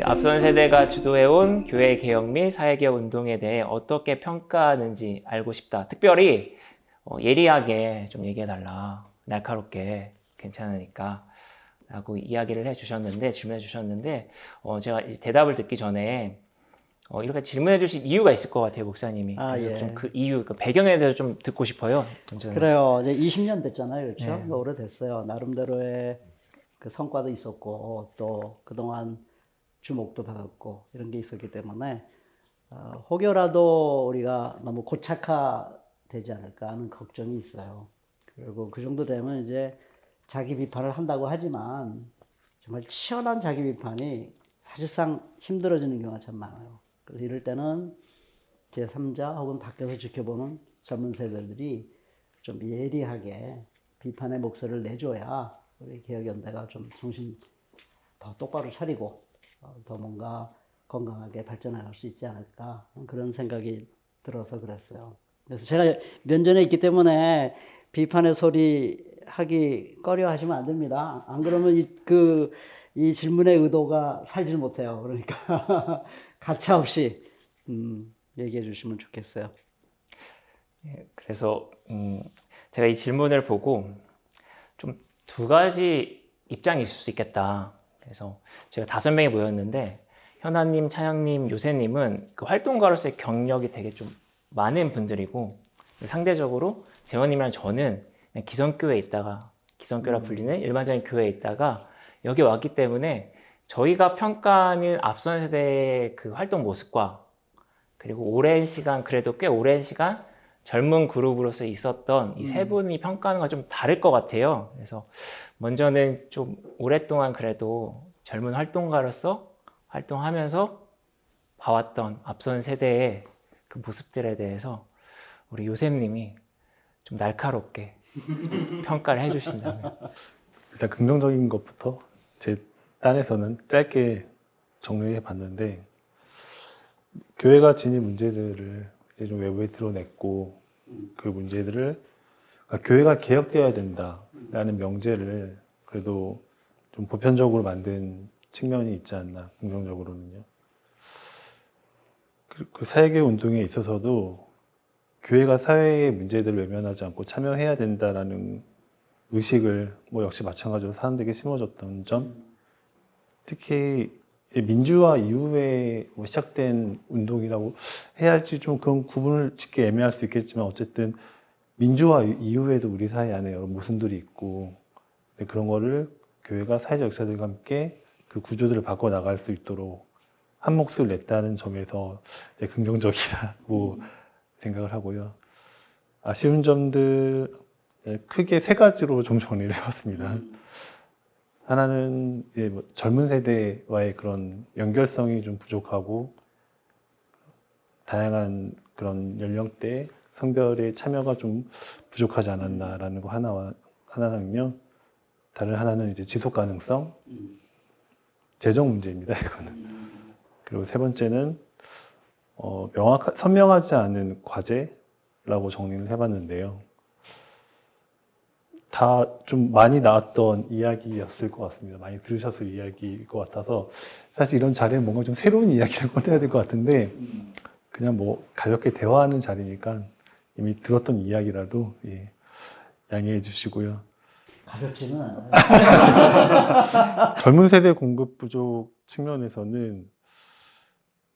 앞선 세대가 주도해온 교회 개혁 및 사회개혁 운동에 대해 어떻게 평가하는지 알고 싶다. 특별히 예리하게 좀 얘기해달라. 날카롭게 괜찮으니까 라고 이야기를 해주셨는데, 질문해 주셨는데, 제가 이제 대답을 듣기 전에 이렇게 질문해 주신 이유가 있을 것 같아요, 목사님이. 그래서 예. 좀 그 이유, 그 배경에 대해서 좀 듣고 싶어요. 먼저는. 그래요. 이제 20년 됐잖아요. 그렇죠? 네. 오래됐어요. 나름대로의 그 성과도 있었고, 또 그동안 주목도 받았고, 이런 게 있었기 때문에, 혹여라도 우리가 너무 고착화되지 않을까 하는 걱정이 있어요. 그리고 그 정도 되면 이제 자기 비판을 한다고 하지만, 정말 치열한 자기 비판이 사실상 힘들어지는 경우가 참 많아요. 그래서 이럴 때는 제3자 혹은 밖에서 지켜보는 젊은 세대들이 좀 예리하게 비판의 목소리를 내줘야 우리 개혁연대가 좀 정신 더 똑바로 차리고 더 뭔가 건강하게 발전할 수 있지 않을까 그런 생각이 들어서 그랬어요. 그래서 제가 면전에 있기 때문에 비판의 소리 하기 꺼려 하시면 안 됩니다. 안 그러면 이 질문의 의도가 살질 못해요. 그러니까 가차 없이 얘기해 주시면 좋겠어요. 그래서 제가 이 질문을 보고 좀 두 가지 입장이 있을 수 있겠다. 그래서 제가 5명이 모였는데 현아님, 차영님, 요새님은 그 활동가로서의 경력이 되게 좀 많은 분들이고 상대적으로 재원님이랑 저는 그냥 기성교회에 있다가 기성교라 불리는 일반적인 교회에 있다가 여기 왔기 때문에 저희가 평가하는 앞선 세대의 그 활동 모습과 그리고 오랜 시간, 그래도 꽤 오랜 시간 젊은 그룹으로서 있었던 이 세 분이 평가하는 건 좀 다를 것 같아요. 그래서 먼저는 좀 오랫동안 그래도 젊은 활동가로서 활동하면서 봐왔던 앞선 세대의 그 모습들에 대해서 우리 요셉님이 좀 날카롭게 평가를 해주신다면. 일단 긍정적인 것부터 제 딴에서는 짧게 정리해 봤는데, 교회가 지닌 문제들을 이제 좀 외부에 드러냈고, 그 문제들을 그러니까 교회가 개혁되어야 된다라는 명제를 그래도 좀 보편적으로 만든 측면이 있지 않나, 긍정적으로는요. 그 사회개혁 운동에 있어서도 교회가 사회의 문제들을 외면하지 않고 참여해야 된다라는 의식을 뭐 역시 마찬가지로 사람들에게 심어줬던 점, 특히 민주화 이후에 뭐 시작된 운동이라고 해야 할지 좀 그런 구분을 짓기 애매할 수 있겠지만, 어쨌든 민주화 이후에도 우리 사회 안에 여러 모순들이 있고 그런 거를 교회가 사회적 역사들과 함께 그 구조들을 바꿔 나갈 수 있도록 한 몫을 냈다는 점에서 이제 긍정적이라고 생각을 하고요. 아쉬운 점들 크게 3가지로 좀 정리를 해봤습니다. 하나는 뭐 젊은 세대와의 그런 연결성이 좀 부족하고 다양한 그런 연령대, 성별의 참여가 좀 부족하지 않았나라는 거 하나랑요. 다른 하나는 이제 지속 가능성, 재정 문제입니다. 이거는. 그리고 3번째는 선명하지 않은 과제라고 정리를 해봤는데요. 다 좀 많이 나왔던 이야기였을 것 같습니다. 많이 들으셨을 이야기일 것 같아서 사실 이런 자리에 뭔가 좀 새로운 이야기를 꺼내야 될 것 같은데 그냥 뭐 가볍게 대화하는 자리니까 이미 들었던 이야기라도 양해해 주시고요. 가볍지는 젊은 세대 공급 부족 측면에서는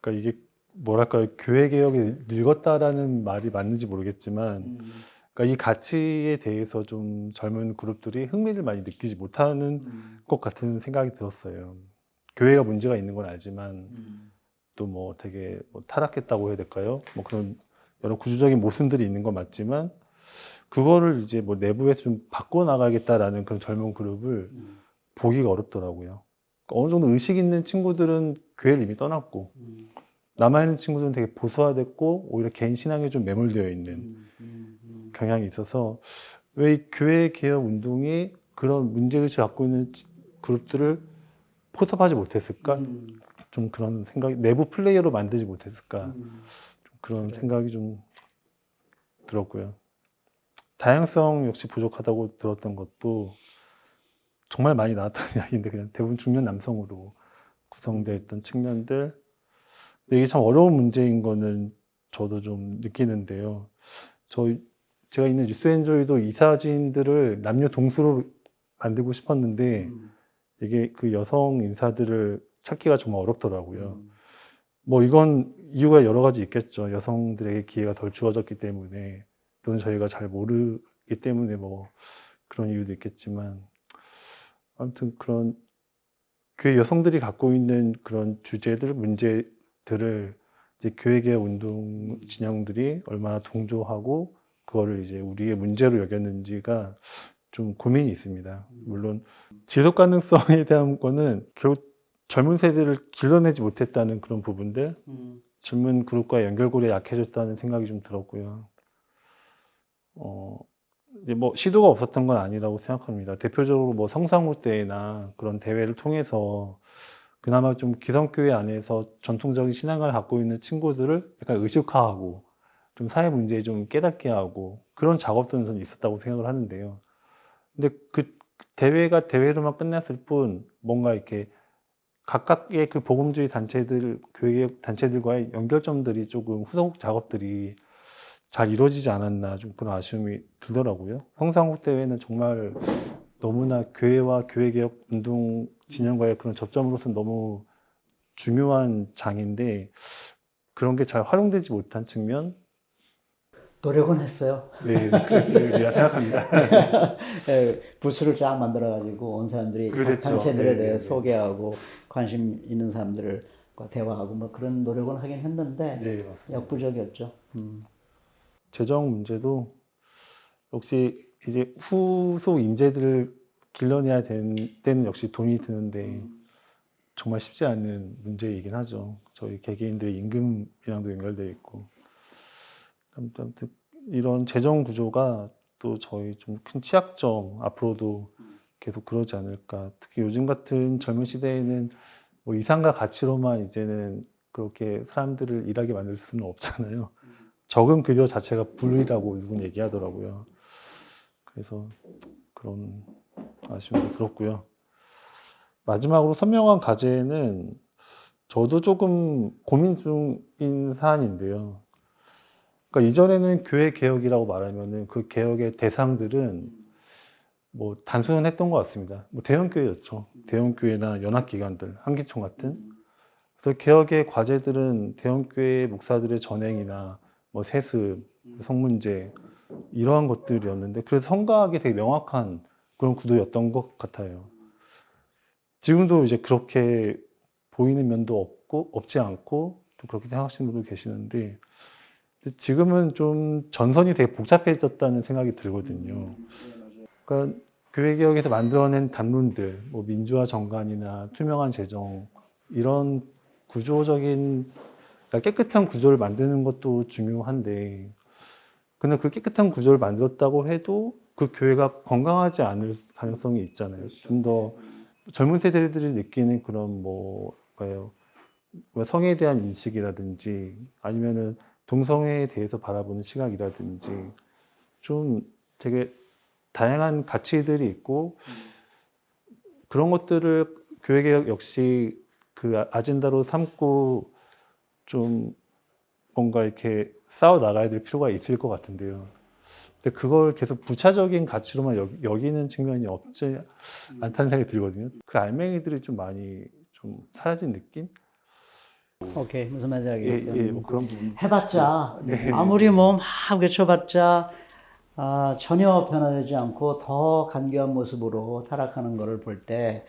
그러니까 이게 뭐랄까요, 교회 개혁이 늙었다라는 말이 맞는지 모르겠지만 그러니까 이 가치에 대해서 좀 젊은 그룹들이 흥미를 많이 느끼지 못하는 것 같은 생각이 들었어요. 교회가 문제가 있는 건 알지만 또 뭐 되게 뭐 타락했다고 해야 될까요? 뭐 그런 여러 구조적인 모순들이 있는 건 맞지만 그거를 이제 뭐 내부에서 좀 바꿔나가겠다라는 그런 젊은 그룹을 보기가 어렵더라고요. 어느 정도 의식 있는 친구들은 교회를 이미 떠났고 남아있는 친구들은 되게 보수화됐고 오히려 개인 신앙에 좀 매몰되어 있는 경향이 있어서 왜 이 교회 개혁 운동이 그런 문제의식을 갖고 있는 그룹들을 포섭하지 못했을까? 좀 그런 생각이, 내부 플레이어로 만들지 못했을까? 좀 그런 생각이 좀 들었고요. 다양성 역시 부족하다고 들었던 것도 정말 많이 나왔던 이야기인데 그냥 대부분 중년 남성으로 구성되어 있던 측면들. 근데 이게 참 어려운 문제인 거는 저도 좀 느끼는데요. 제가 있는 뉴스엔조이도 이사진들을 남녀 동수로 만들고 싶었는데 이게 그 여성 인사들을 찾기가 정말 어렵더라고요. 뭐 이건 이유가 여러 가지 있겠죠. 여성들에게 기회가 덜 주어졌기 때문에, 또는 저희가 잘 모르기 때문에 뭐 그런 이유도 있겠지만, 아무튼 그런 교회 여성들이 갖고 있는 그런 주제들, 문제들을 이제 교회개혁 운동 진영들이 얼마나 동조하고 그거를 이제 우리의 문제로 여겼는지가 좀 고민이 있습니다. 물론 지속 가능성에 대한 거는 결국 젊은 세대를 길러내지 못했다는 그런 부분들, 젊은 그룹과 연결고리가 약해졌다는 생각이 좀 들었고요. 이제 뭐 시도가 없었던 건 아니라고 생각합니다. 대표적으로 뭐 성상후 때나 그런 대회를 통해서 그나마 좀 기성교회 안에서 전통적인 신앙을 갖고 있는 친구들을 약간 의식화하고 좀 사회 문제에 좀 깨닫게 하고 그런 작업들은 저는 있었다고 생각을 하는데요. 근데 그 대회가 대회로만 끝났을 뿐 뭔가 이렇게 각각의 그 복음주의 단체들, 교회 단체들과의 연결점들이 조금 후속 작업들이 잘 이루어지지 않았나 좀 그런 아쉬움이 들더라고요. 성상후 대회는 정말 너무나 교회와 교회개혁 운동 진영과의 그런 접점으로서는 너무 중요한 장인데 그런 게 잘 활용되지 못한 측면? 노력은 했어요. 네, 그랬으리라 생각합니다. 예, 부스를 쫙 만들어가지고 온 사람들이 각 그랬죠. 단체들에 네, 대해 네, 네. 소개하고 관심 있는 사람들과 대화하고 뭐 그런 노력은 하긴 했는데 네, 맞습니다. 역부족이었죠. 재정 문제도 역시 이제 후속 인재들을 길러내야 되는 때는 역시 돈이 드는데 정말 쉽지 않은 문제이긴 하죠. 저희 개개인들의 임금이랑도 연결되어 있고. 아무튼 이런 재정 구조가 또 저희 좀 큰 취약점, 앞으로도 계속 그러지 않을까. 특히 요즘 같은 젊은 시대에는 뭐 이상과 가치로만 이제는 그렇게 사람들을 일하게 만들 수는 없잖아요. 적은 급여 자체가 불이라고 누군 얘기하더라고요. 그래서 그런 아쉬움도 들었고요. 마지막으로 선명한 과제는 저도 조금 고민 중인 사안인데요. 그러니까 이전에는 교회 개혁이라고 말하면은 그 개혁의 대상들은 뭐 단순했던 것 같습니다. 뭐 대형 교회였죠. 대형 교회나 연합기관들, 한기총 같은. 그래서 개혁의 과제들은 대형 교회 목사들의 전행이나 뭐 세습, 성문제 이러한 것들이었는데 그래서 성각이 되게 명확한 그런 구도였던 것 같아요. 지금도 이제 그렇게 보이는 면도 없지 않고 또 그렇게 생각하시는 분도 계시는데 지금은 좀 전선이 되게 복잡해졌다는 생각이 들거든요. 그러니까 교회개혁에서 만들어낸 담론들, 뭐 민주화 정관이나 투명한 재정 이런 구조적인 그러니까 깨끗한 구조를 만드는 것도 중요한데 근데 그 깨끗한 구조를 만들었다고 해도 그 교회가 건강하지 않을 가능성이 있잖아요. 좀 더 젊은 세대들이 느끼는 그런 뭐가요 성에 대한 인식이라든지 아니면은 동성애에 대해서 바라보는 시각이라든지 좀 되게 다양한 가치들이 있고 그런 것들을 교회개혁 역시 그 아젠다로 삼고 좀 뭔가 이렇게 싸워 나가야 될 필요가 있을 것 같은데요. 근데 그걸 계속 부차적인 가치로만 여기는 측면이 없지 않다는 생각이 들거든요. 그 알맹이들이 좀 많이 좀 사라진 느낌? 오케이, 무슨 말인지 알겠어요. 예, 뭐 그런 부분. 해봤자 네. 아무리 뭐 막 외쳐봤자 전혀 변화되지 않고 더 간교한 모습으로 타락하는 것을 볼 때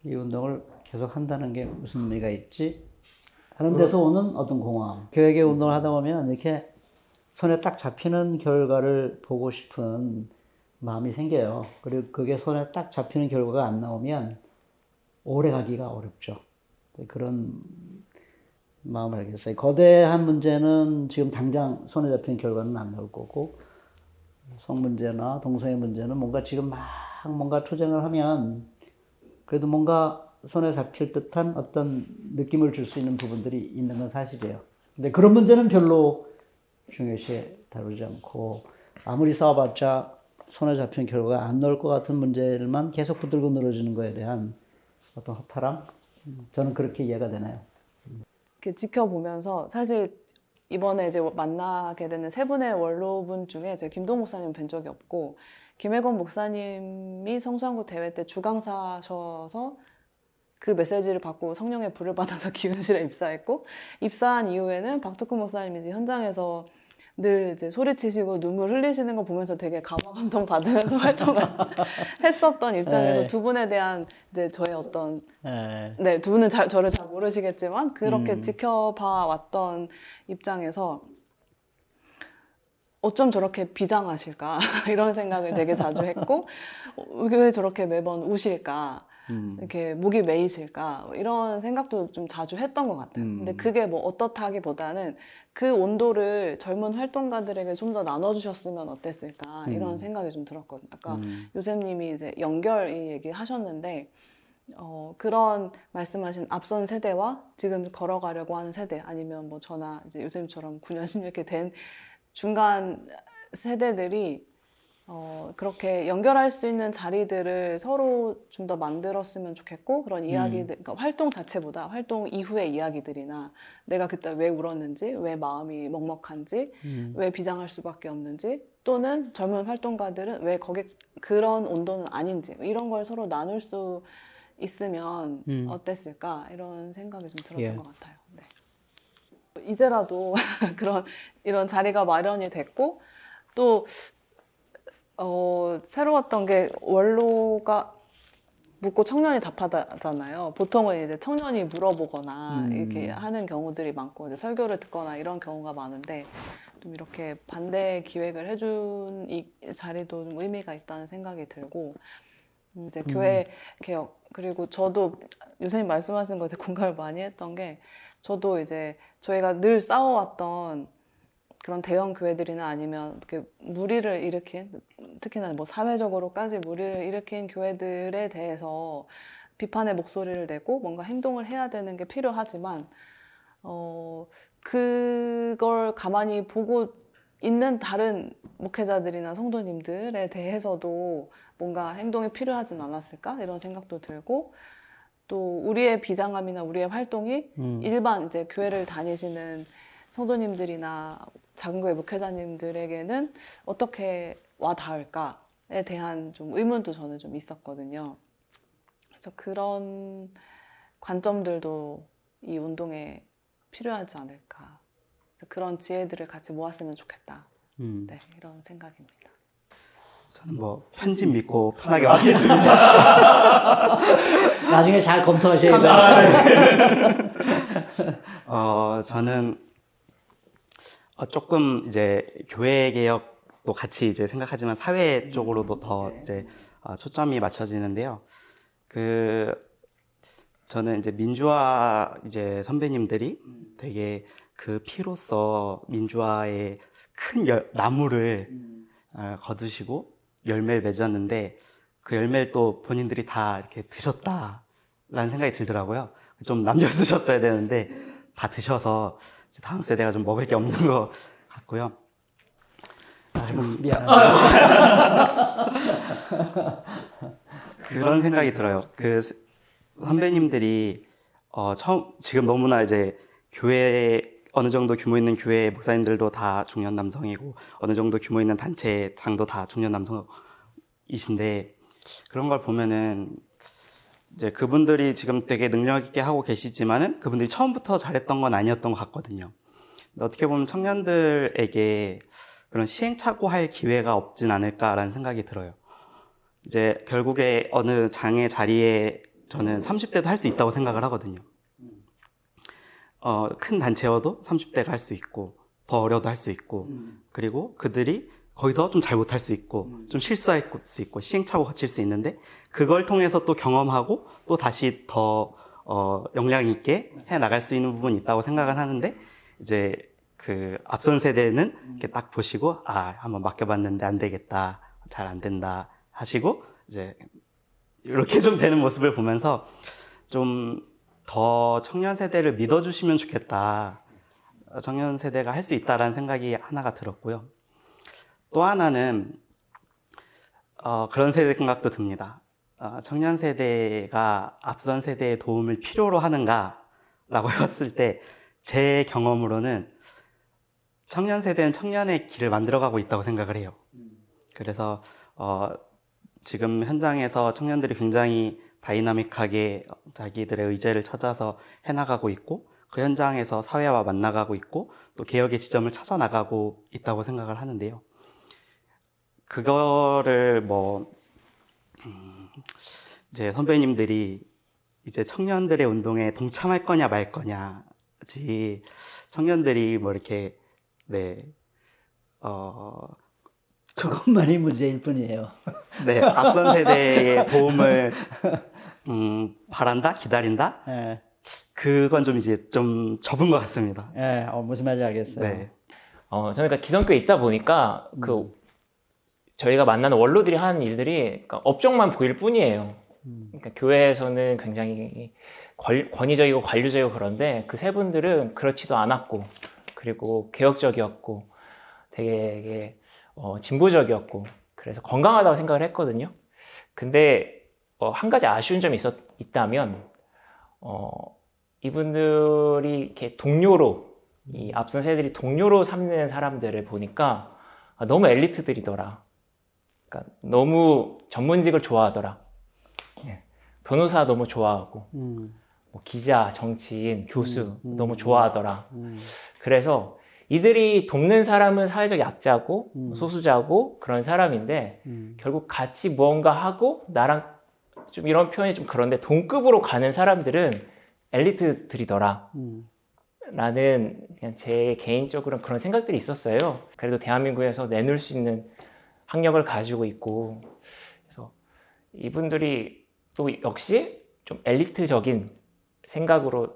이 운동을 계속 한다는 게 무슨 의미가 있지? 하는 데서 오는 어떤 공허함. 교회의 운동을 하다 보면 이렇게 손에 딱 잡히는 결과를 보고 싶은 마음이 생겨요. 그리고 그게 손에 딱 잡히는 결과가 안 나오면 오래 가기가 어렵죠. 그런 마음을 알겠어요. 거대한 문제는 지금 당장 손에 잡히는 결과는 안 나올 거고 성 문제나 동성애 문제는 뭔가 지금 막 뭔가 투쟁을 하면 그래도 뭔가 손에 잡힐 듯한 어떤 느낌을 줄 수 있는 부분들이 있는 건 사실이에요. 근데 그런 문제는 별로 중요시 다루지 않고 아무리 싸워봤자 손에 잡히는 결과가 안 나올 것 같은 문제들만 계속 붙들고 늘어지는 거에 대한 어떤 허탈함 저는 그렇게 이해가 되네요. 이렇게 지켜보면서 사실 이번에 이제 만나게 되는 세 분의 원로분 중에 제가 김동 목사님 뵌 적이 없고 김혜건 목사님이 성수한국 대회 때 주강사셔서 그 메시지를 받고 성령의 불을 받아서 기운실에 입사했고 입사한 이후에는 박덕흠 목사님이 이제 현장에서 늘 이제 소리치시고 눈물 흘리시는 걸 보면서 되게 감화 감동 받으면서 활동을 했었던 입장에서 네. 두 분에 대한 이제 저의 어떤 예. 네, 두 분은 저를 잘 모르시겠지만 그렇게 음. 지켜봐 왔던 입장에서 어쩜 저렇게 비장하실까 이런 생각을 되게 자주 했고 왜 저렇게 매번 우실까 이렇게 목이 메이실까 이런 생각도 좀 자주 했던 것 같아요. 근데 그게 뭐 어떻다기보다는 그 온도를 젊은 활동가들에게 좀 더 나눠주셨으면 어땠을까 이런 생각이 좀 들었거든요. 아까 요셉님이 이제 연결 이 얘기 하셨는데 그런 말씀하신 앞선 세대와 지금 걸어가려고 하는 세대 아니면 뭐 저나 이제 요셉님처럼 9년 16년 된 중간 세대들이 그렇게 연결할 수 있는 자리들을 서로 좀 더 만들었으면 좋겠고 그런 이야기들, 그러니까 활동 자체보다 활동 이후의 이야기들이나 내가 그때 왜 울었는지, 왜 마음이 먹먹한지, 왜 비장할 수밖에 없는지 또는 젊은 활동가들은 왜 거기 그런 온도는 아닌지 이런 걸 서로 나눌 수 있으면 어땠을까 이런 생각이 좀 들었던 예. 것 같아요. 네. 이제라도 이런 자리가 마련이 됐고 또 새로웠던 게 원로가 묻고 청년이 답하잖아요. 보통은 이제 청년이 물어보거나 이렇게 하는 경우들이 많고 이제 설교를 듣거나 이런 경우가 많은데 좀 이렇게 반대 기획을 해준 이 자리도 좀 의미가 있다는 생각이 들고 이제 교회 개혁 그리고 저도 요새님 말씀하신 것에 공감을 많이 했던 게 저도 이제 저희가 늘 싸워왔던 그런 대형 교회들이나 아니면 이렇게 무리를 일으킨 특히나 뭐 사회적으로까지 무리를 일으킨 교회들에 대해서 비판의 목소리를 내고 뭔가 행동을 해야 되는 게 필요하지만 그걸 가만히 보고 있는 다른 목회자들이나 성도님들에 대해서도 뭔가 행동이 필요하진 않았을까 이런 생각도 들고 또 우리의 비장함이나 우리의 활동이 일반 이제 교회를 다니시는 성도님들이나 작은 교회 목회자님들에게는 어떻게 와 닿을까에 대한 좀 의문도 저는 좀 있었거든요. 그래서 그런 관점들도 이 운동에 필요하지 않을까. 그래서 그런 지혜들을 같이 모았으면 좋겠다. 네, 이런 생각입니다. 저는 뭐 편집 믿고 편하게 말하겠습니다. 나중에 잘 검토하셔야 돼요. 저는 조금 이제 교회 개혁도 같이 이제 생각하지만 사회 쪽으로도 더 이제 초점이 맞춰지는데요. 저는 이제 민주화 이제 선배님들이 되게 그 피로써 민주화의 큰 나무를 거두시고 열매를 맺었는데 그 열매를 또 본인들이 다 이렇게 드셨다라는 생각이 들더라고요. 좀 남겨 쓰셨어야 되는데 다 드셔서 이제 다음 세대가 좀 먹을 게 없는 것 같고요. 미안합니다. 그런 생각이 들어요. 그 선배님들이 지금 너무나 이제 교회 어느 정도 규모 있는 교회 목사님들도 다 중년 남성이고 어느 정도 규모 있는 단체장도 다 중년 남성이신데 그런 걸 보면은 이제 그분들이 지금 되게 능력 있게 하고 계시지만은 그분들이 처음부터 잘했던 건 아니었던 것 같거든요. 근데 어떻게 보면 청년들에게 그런 시행착오할 기회가 없진 않을까라는 생각이 들어요. 이제 결국에 어느 장의 자리에 저는 30대도 할 수 있다고 생각을 하거든요. 큰 단체여도 30대가 할 수 있고 더 어려도 할 수 있고 그리고 그들이 거기서 좀 잘못할 수 있고 좀 실수할 수 있고 시행착오 거칠 수 있는데 그걸 통해서 또 경험하고 또 다시 더 역량 있게 해 나갈 수 있는 부분이 있다고 생각을 하는데 이제 그 앞선 세대는 이렇게 딱 보시고 한번 맡겨봤는데 안 되겠다 잘 안 된다 하시고 이제 이렇게 좀 되는 모습을 보면서 좀 더 청년 세대를 믿어주시면 좋겠다. 청년 세대가 할 수 있다라는 생각이 하나가 들었고요. 또 하나는 그런 생각도 듭니다. 청년 세대가 앞선 세대의 도움을 필요로 하는가라고 해봤을 때 제 경험으로는 청년 세대는 청년의 길을 만들어가고 있다고 생각을 해요. 그래서 지금 현장에서 청년들이 굉장히 다이나믹하게 자기들의 의제를 찾아서 해나가고 있고 그 현장에서 사회와 만나가고 있고 또 개혁의 지점을 찾아 나가고 있다고 생각을 하는데요. 그거를 이제 선배님들이 이제 청년들의 운동에 동참할 거냐 말 거냐지 청년들이 뭐 이렇게 그것만이 문제일 뿐이에요. 네, 앞선 세대의 도움을 바란다, 기다린다. 예, 그건 좀 이제 좀 접은 것 같습니다. 예, 무슨 말인지 알겠어요. 네. 저는 그러니까 기성교에 있다 보니까 저희가 만나는 원로들이 하는 일들이 그러니까 업적만 보일 뿐이에요. 그러니까 교회에서는 굉장히 권위적이고 관료적이고 그런데 그 세 분들은 그렇지도 않았고 그리고 개혁적이었고 되게 진보적이었고 그래서 건강하다고 생각을 했거든요. 근데 한 가지 아쉬운 점이 있다면 이분들이 이렇게 동료로 이 앞선 세대들이 동료로 삼는 사람들을 보니까 너무 엘리트들이더라. 그러니까 너무 전문직을 좋아하더라. 변호사 너무 좋아하고 뭐 기자, 정치인, 교수 너무 좋아하더라. 그래서 이들이 돕는 사람은 사회적 약자고 소수자고 그런 사람인데 결국 같이 무언가 하고 나랑 좀 이런 표현이 좀 그런데 동급으로 가는 사람들은 엘리트들이더라. 라는 그냥 제 개인적으로는 그런 생각들이 있었어요. 그래도 대한민국에서 내놓을 수 있는 학력을 가지고 있고 그래서 이분들이 또 역시 좀 엘리트적인 생각으로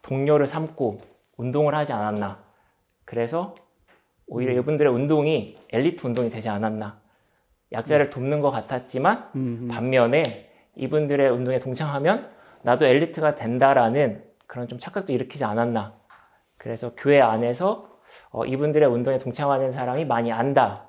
동료를 삼고 운동을 하지 않았나. 그래서 오히려 이분들의 운동이 엘리트 운동이 되지 않았나. 약자를 돕는 것 같았지만 반면에 이분들의 운동에 동참하면 나도 엘리트가 된다라는 그런 좀 착각도 일으키지 않았나. 그래서 교회 안에서 이분들의 운동에 동참하는 사람이 많이 안다라는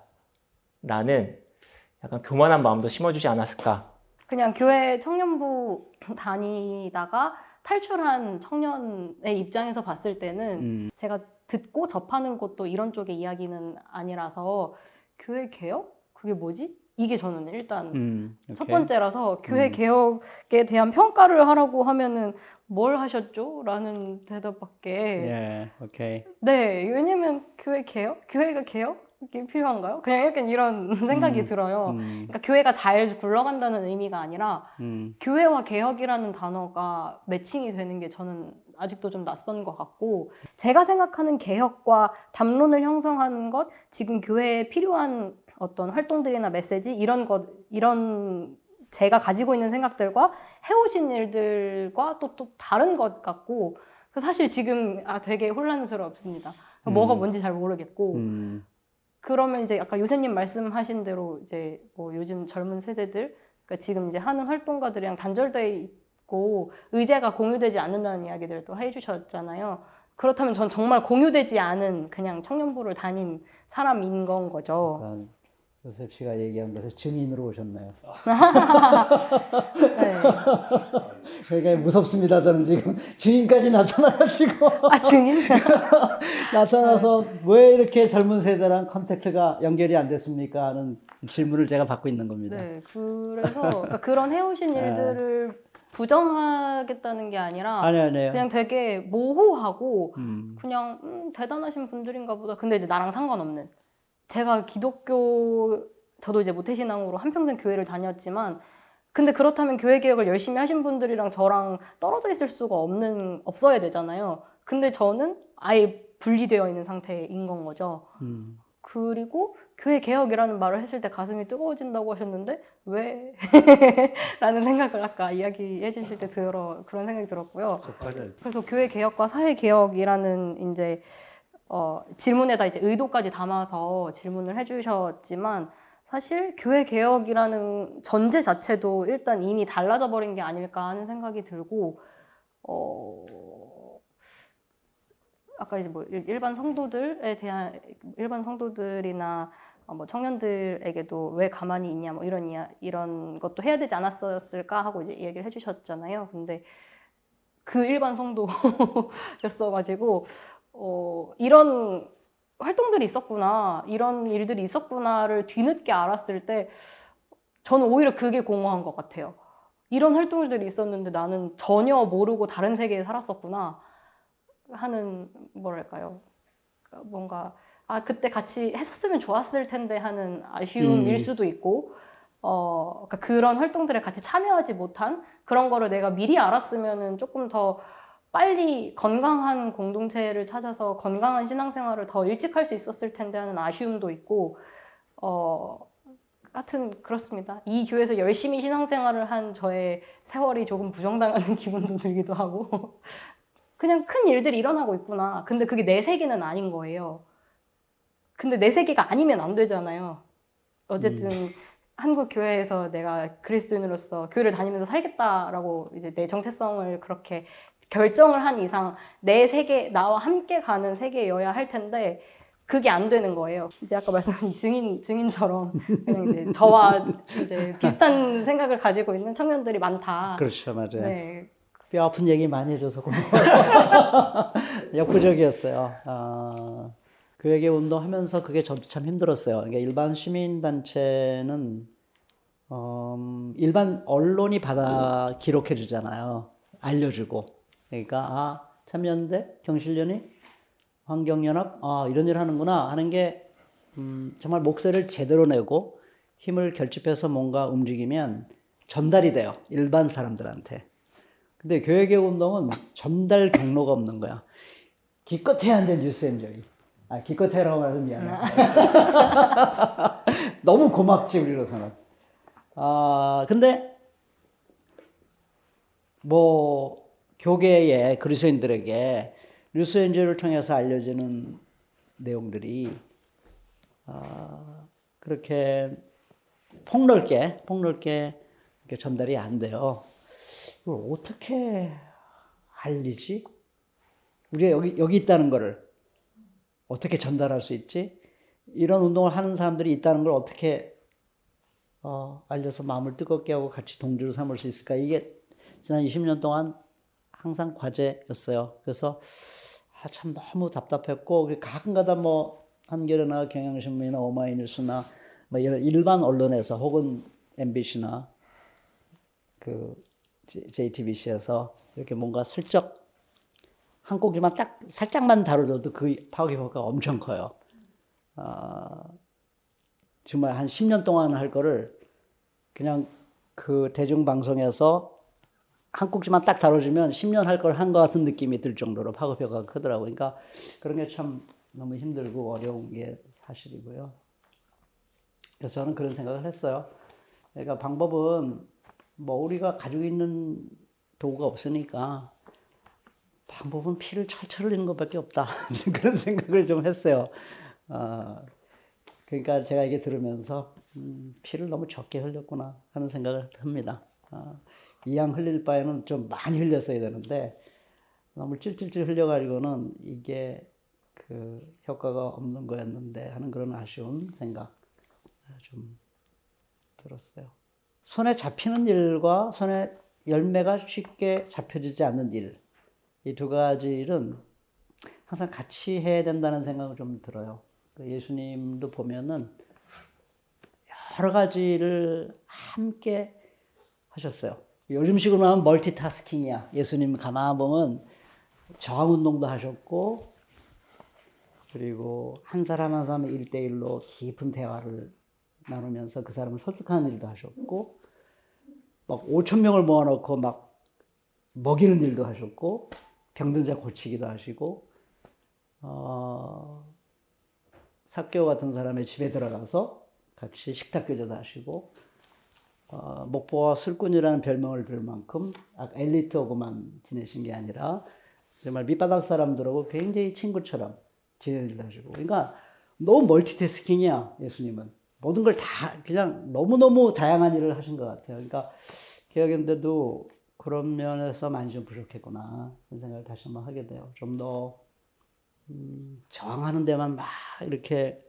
약간 교만한 마음도 심어주지 않았을까. 그냥 교회 청년부 다니다가 탈출한 청년의 입장에서 봤을 때는 제가 듣고 접하는 것도 이런 쪽의 이야기는 아니라서 교회 개혁? 그게 뭐지? 이게 저는 일단 첫 번째라서 교회 개혁에 대한 평가를 하라고 하면은 뭘 하셨죠? 라는 대답밖에. 예, 오케이. 네, 왜냐면 교회 개혁? 교회가 개혁이 필요한가요? 그냥 약간 이런 생각이 들어요. 그러니까 교회가 잘 굴러간다는 의미가 아니라 교회와 개혁이라는 단어가 매칭이 되는 게 저는 아직도 좀 낯선 것 같고 제가 생각하는 개혁과 담론을 형성하는 것, 지금 교회에 필요한 어떤 활동들이나 메시지 이런 제가 가지고 있는 생각들과 해오신 일들과 또 다른 것 같고 사실 지금 되게 혼란스럽습니다. 뭐가 뭔지 잘 모르겠고 그러면 이제 아까 요새님 말씀하신 대로 이제 뭐 요즘 젊은 세대들 그러니까 지금 이제 하는 활동가들이랑 단절돼 있고 의제가 공유되지 않는다는 이야기들을 또 해주셨잖아요. 그렇다면 전 정말 공유되지 않은 그냥 청년부를 다닌 사람인 건 거죠. 요셉 씨가 얘기한 것에 증인으로 오셨나요? 네. 그러니까 무섭습니다. 저는 지금 증인까지 나타나가지고 증인? 나타나서 왜 이렇게 젊은 세대랑 컨택트가 연결이 안 됐습니까? 하는 질문을 제가 받고 있는 겁니다. 네, 그래서 그러니까 그런 해오신 일들을 부정하겠다는 게 아니라 아니요. 그냥 되게 모호하고 그냥 대단하신 분들인가 보다. 근데 이제 나랑 상관없는. 제가 저도 이제 모태신앙으로 한평생 교회를 다녔지만 근데 그렇다면 교회 개혁을 열심히 하신 분들이랑 저랑 떨어져 있을 수가 없어야 되잖아요. 근데 저는 아예 분리되어 있는 상태인 건 거죠. 그리고 교회 개혁이라는 말을 했을 때 가슴이 뜨거워진다고 하셨는데 왜? 라는 생각을 아까 이야기해 주실 때 그런 생각이 들었고요. 그래서 교회 개혁과 사회 개혁이라는 이제 질문에다 이제 의도까지 담아서 질문을 해주셨지만 사실 교회 개혁이라는 전제 자체도 일단 이미 달라져 버린 게 아닐까 하는 생각이 들고 아까 이제 뭐 일반 성도들이나 뭐 청년들에게도 왜 가만히 있냐 뭐 이런 것도 해야 되지 않았었을까 하고 이제 얘기를 해주셨잖아요. 근데 그 일반 성도였어가지고 이런 활동들이 있었구나, 이런 일들이 있었구나를 뒤늦게 알았을 때 저는 오히려 그게 공허한 것 같아요. 이런 활동들이 있었는데 나는 전혀 모르고 다른 세계에 살았었구나 하는, 뭐랄까요, 뭔가 그때 같이 했었으면 좋았을 텐데 하는 아쉬움일 수도 있고, 그러니까 그런 활동들에 같이 참여하지 못한 그런 거를 내가 미리 알았으면은 조금 더 빨리 건강한 공동체를 찾아서 건강한 신앙생활을 더 일찍 할 수 있었을 텐데 하는 아쉬움도 있고, 하여튼 그렇습니다. 이 교회에서 열심히 신앙생활을 한 저의 세월이 조금 부정당하는 기분도 들기도 하고 그냥 큰 일들이 일어나고 있구나. 근데 그게 내 세계는 아닌 거예요. 근데 내 세계가 아니면 안 되잖아요. 어쨌든 한국 교회에서 내가 그리스도인으로서 교회를 다니면서 살겠다라고 이제 내 정체성을 그렇게 결정을 한 이상 내 세계, 나와 함께 가는 세계여야 할 텐데 그게 안 되는 거예요. 이제 아까 말씀하신 증인처럼 그냥 이제 저와 이제 비슷한 생각을 가지고 있는 청년들이 많다. 그렇죠, 맞아요. 네. 뼈 아픈 얘기 많이 해줘서 고마워요. 역부족이었어요. 교회계 운동하면서 그게 저도 참 힘들었어요. 그러니까 일반 시민단체는 일반 언론이 받아 기록해 주잖아요. 알려주고. 그러니까 참여연대, 경실련이, 환경연합, 이런 일 하는구나 하는 게 정말 목소리를 제대로 내고 힘을 결집해서 뭔가 움직이면 전달이 돼요. 일반 사람들한테. 근데 교회개혁 운동은 막 전달 경로가 없는 거야. 기껏해야 안 된 뉴스엔저리. 기껏해라고 말해서 미안해. 너무 고맙지 우리로서는. 근데 뭐 교계의 그리스도인들에게 뉴스엔저리를 통해서 알려지는 내용들이 그렇게 폭넓게 이렇게 전달이 안 돼요. 이걸 어떻게 알리지? 우리가 여기 있다는 거를 어떻게 전달할 수 있지? 이런 운동을 하는 사람들이 있다는 걸 어떻게 알려서 마음을 뜨겁게 하고 같이 동지로 삼을 수 있을까? 이게 지난 20년 동안 항상 과제였어요. 그래서 참 너무 답답했고 가끔가다 뭐 한겨레나 경향신문이나 오마이뉴스나 뭐 이런 일반 언론에서 혹은 MBC나 그 JTBC에서 이렇게 뭔가 슬쩍 한 꼭지만 딱 살짝만 다뤄줘도 그 파급 효과가 엄청 커요. 정말 한 10년 동안 할 거를 그냥 그 대중방송에서 한 꼭지만 딱 다뤄주면 10년 할 걸 한 것 같은 느낌이 들 정도로 파급 효과가 크더라고요. 그러니까 그런 게 참 너무 힘들고 어려운 게 사실이고요. 그래서 저는 그런 생각을 했어요. 그러니까 방법은 뭐 우리가 가지고 있는 도구가 없으니까 방법은 피를 철철 흘리는 것밖에 없다. 그런 생각을 좀 했어요. 그러니까 제가 이게 들으면서 피를 너무 적게 흘렸구나 하는 생각을 합니다. 이왕 흘릴 바에는 좀 많이 흘렸어야 되는데 너무 찔찔찔 흘려가지고는 이게 그 효과가 없는 거였는데 하는 그런 아쉬운 생각 좀 들었어요. 손에 잡히는 일과 손에 열매가 쉽게 잡혀지지 않는 일, 이 두 가지 일은 항상 같이 해야 된다는 생각을 좀 들어요. 예수님도 보면은 여러 가지를 함께 하셨어요. 요즘식으로 하면 멀티타스킹이야. 예수님 가만 보면 저항운동도 하셨고, 그리고 한 사람 한 사람 1대1로 깊은 대화를 나누면서 그 사람을 설득하는 일도 하셨고, 막 5,000명을 모아놓고 막 먹이는 일도 하셨고, 병든 자 고치기도 하시고, 삭개오 같은 사람의 집에 들어가서 같이 식탁 교제도 하시고, 목보와 술꾼이라는 별명을 들을 만큼 엘리트하고만 지내신 게 아니라 정말 밑바닥 사람들하고 굉장히 친구처럼 지내는 일도 하시고, 그러니까 너무 멀티태스킹이야. 예수님은 모든 걸 다 그냥 너무너무 다양한 일을 하신 것 같아요. 그러니까 개혁연대도 그런 면에서 많이 좀 부족했구나 그런 생각을 다시 한번 하게 돼요. 좀 더 저항하는 데만 막 이렇게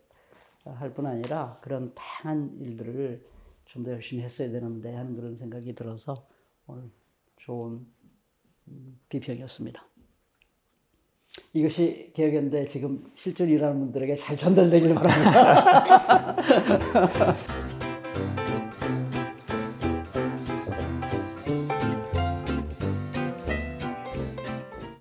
할 뿐 아니라 그런 다양한 일들을 좀 더 열심히 했어야 되는데 하는 그런 생각이 들어서 오늘 좋은 비평이었습니다. 이것이 개혁연대 지금 실존 일하는 분들에게 잘 전달되길 바랍니다.